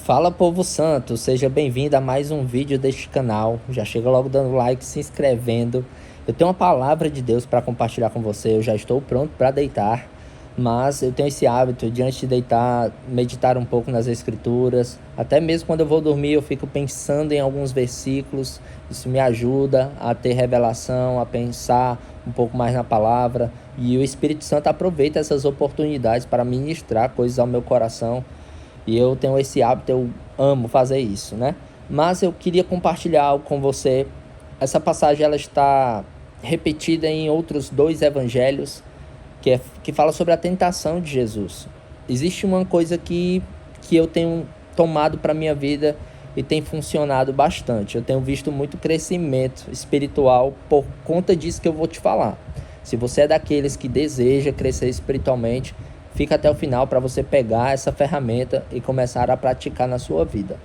Fala, povo santo, seja bem-vindo a mais um vídeo deste canal. Já chega logo dando like, se inscrevendo. Eu tenho uma palavra de Deus para compartilhar com você. Eu já estou pronto para deitar, mas eu tenho esse hábito de, antes de deitar, meditar um pouco nas escrituras. Até mesmo quando eu vou dormir, eu fico pensando em alguns versículos. Isso me ajuda a ter revelação, a pensar um pouco mais na palavra. E o Espírito Santo aproveita essas oportunidades para ministrar coisas ao meu coração. E eu tenho esse hábito, eu amo fazer isso, né? Mas eu queria compartilhar algo com você. Essa passagem ela está repetida em outros dois evangelhos, que fala sobre a tentação de Jesus. Existe uma coisa que eu tenho tomado para a minha vida e tem funcionado bastante. Eu tenho visto muito crescimento espiritual por conta disso que eu vou te falar. Se você é daqueles que deseja crescer espiritualmente, fica até o final para você pegar essa ferramenta e começar a praticar na sua vida.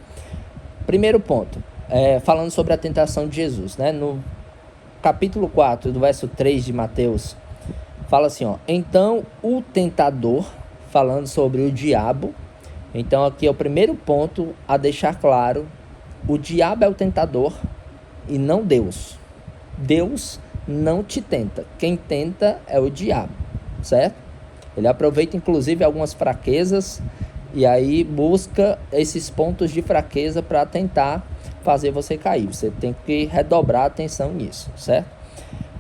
Primeiro ponto, falando sobre a tentação de Jesus, né? No capítulo 4, do verso 3 de Mateus, fala assim, ó: então o tentador, falando sobre o diabo. Então aqui é o primeiro ponto a deixar claro: o diabo é o tentador e não Deus. Deus não te tenta, quem tenta é o diabo, certo? Ele aproveita inclusive algumas fraquezas e aí busca esses pontos de fraqueza para tentar fazer você cair. Você tem que redobrar a atenção nisso, certo?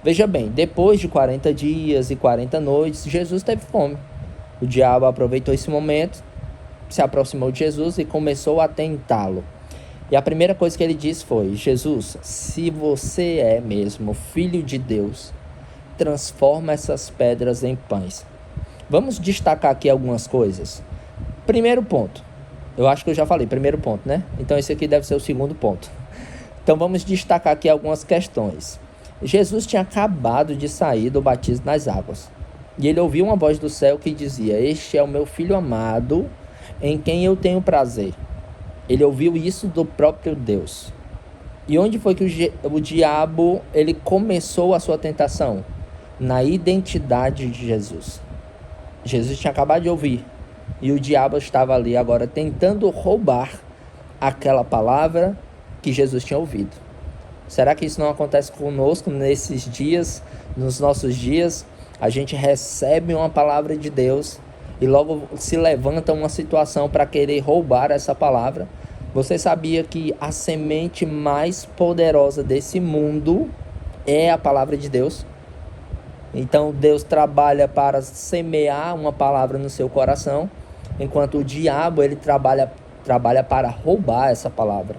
Veja bem, depois de 40 dias e 40 noites, Jesus teve fome. O diabo aproveitou esse momento, se aproximou de Jesus e começou a tentá-lo. E a primeira coisa que ele disse foi: Jesus, se você é mesmo filho de Deus, transforma essas pedras em pães. Vamos destacar aqui algumas coisas. Primeiro ponto, eu acho que eu já falei, primeiro ponto, né? Então esse aqui deve ser o segundo ponto. Então vamos destacar aqui algumas questões. Jesus tinha acabado de sair do batismo nas águas. E ele ouviu uma voz do céu que dizia: este é o meu filho amado, em quem eu tenho prazer. Ele ouviu isso do próprio Deus. E onde foi que o diabo ele começou a sua tentação? Na identidade de Jesus. Jesus tinha acabado de ouvir e o diabo estava ali agora tentando roubar aquela palavra que Jesus tinha ouvido. Será que isso não acontece conosco nesses dias, nos nossos dias? A gente recebe uma palavra de Deus e logo se levanta uma situação para querer roubar essa palavra. Você sabia que a semente mais poderosa desse mundo é a palavra de Deus? Então Deus trabalha para semear uma palavra no seu coração, enquanto o diabo ele trabalha para roubar essa palavra.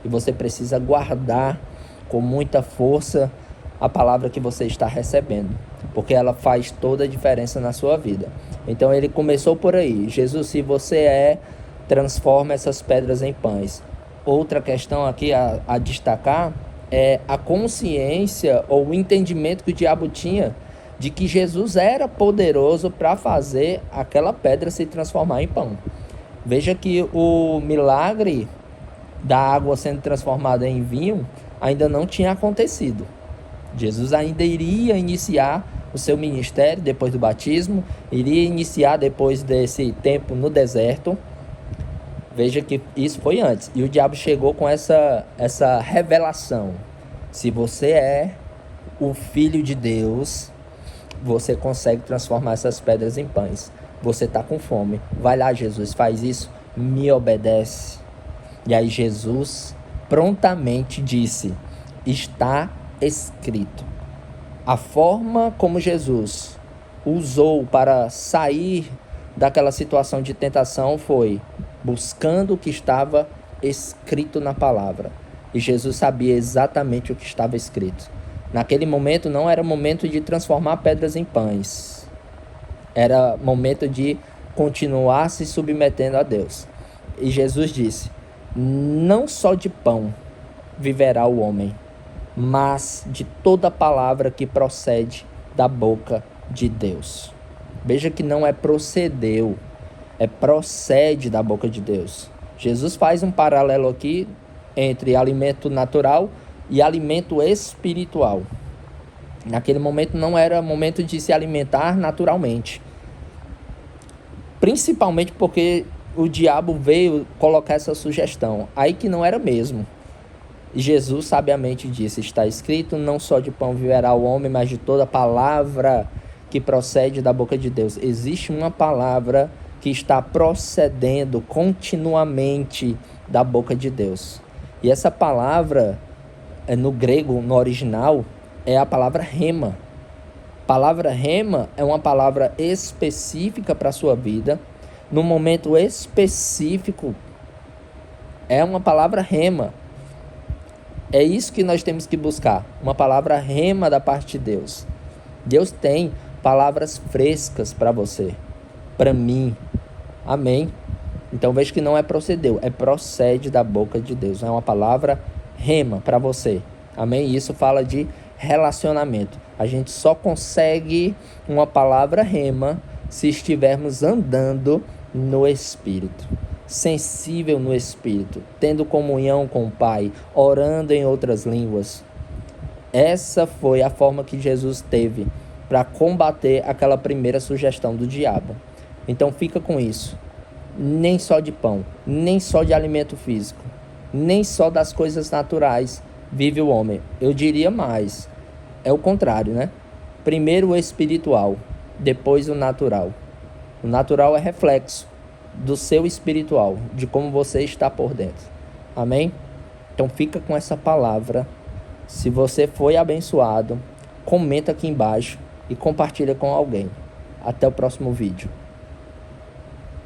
E você precisa guardar com muita força a palavra que você está recebendo, porque ela faz toda a diferença na sua vida. Então ele começou por aí: Jesus, se você transforma essas pedras em pães. Outra questão aqui a destacar é a consciência ou o entendimento que o diabo tinha de que Jesus era poderoso para fazer aquela pedra se transformar em pão. Veja que o milagre da água sendo transformada em vinho ainda não tinha acontecido. Jesus ainda iria iniciar o seu ministério depois do batismo, iria iniciar depois desse tempo no deserto. Veja que isso foi antes. E o diabo chegou com essa revelação: se você é o Filho de Deus, você consegue transformar essas pedras em pães. Você está com fome, vai lá, Jesus, faz isso, me obedece. E aí Jesus prontamente disse: está escrito. A forma como Jesus usou para sair daquela situação de tentação foi buscando o que estava escrito na palavra. E Jesus sabia exatamente o que estava escrito. Naquele momento não era momento de transformar pedras em pães. Era momento de continuar se submetendo a Deus. E Jesus disse: não só de pão viverá o homem, mas de toda palavra que procede da boca de Deus. Veja que não é procedeu, é procede da boca de Deus. Jesus faz um paralelo aqui entre alimento natural e alimento espiritual. Naquele momento não era momento de se alimentar naturalmente. Principalmente porque o diabo veio colocar essa sugestão, aí que não era mesmo. E Jesus sabiamente disse, está escrito, não só de pão viverá o homem, mas de toda palavra que procede da boca de Deus. Existe uma palavra que está procedendo continuamente da boca de Deus. E essa palavra, no grego, no original, é a palavra rema. A palavra rema é uma palavra específica para a sua vida, no momento específico, é uma palavra rema. É isso que nós temos que buscar, uma palavra rema da parte de Deus. Deus tem palavras frescas para você, para mim. Amém? Então veja que não é procedeu, é procede da boca de Deus. É uma palavra rema para você. Amém? E isso fala de relacionamento. A gente só consegue uma palavra rema se estivermos andando no Espírito, sensível no Espírito, tendo comunhão com o Pai, orando em outras línguas. Essa foi a forma que Jesus teve para combater aquela primeira sugestão do diabo. Então fica com isso. Nem só de pão, nem só de alimento físico, nem só das coisas naturais vive o homem. Eu diria mais, é o contrário, né? Primeiro o espiritual, depois o natural. O natural é reflexo do seu espiritual, de como você está por dentro. Amém? Então fica com essa palavra. Se você foi abençoado, comenta aqui embaixo e compartilha com alguém. Até o próximo vídeo.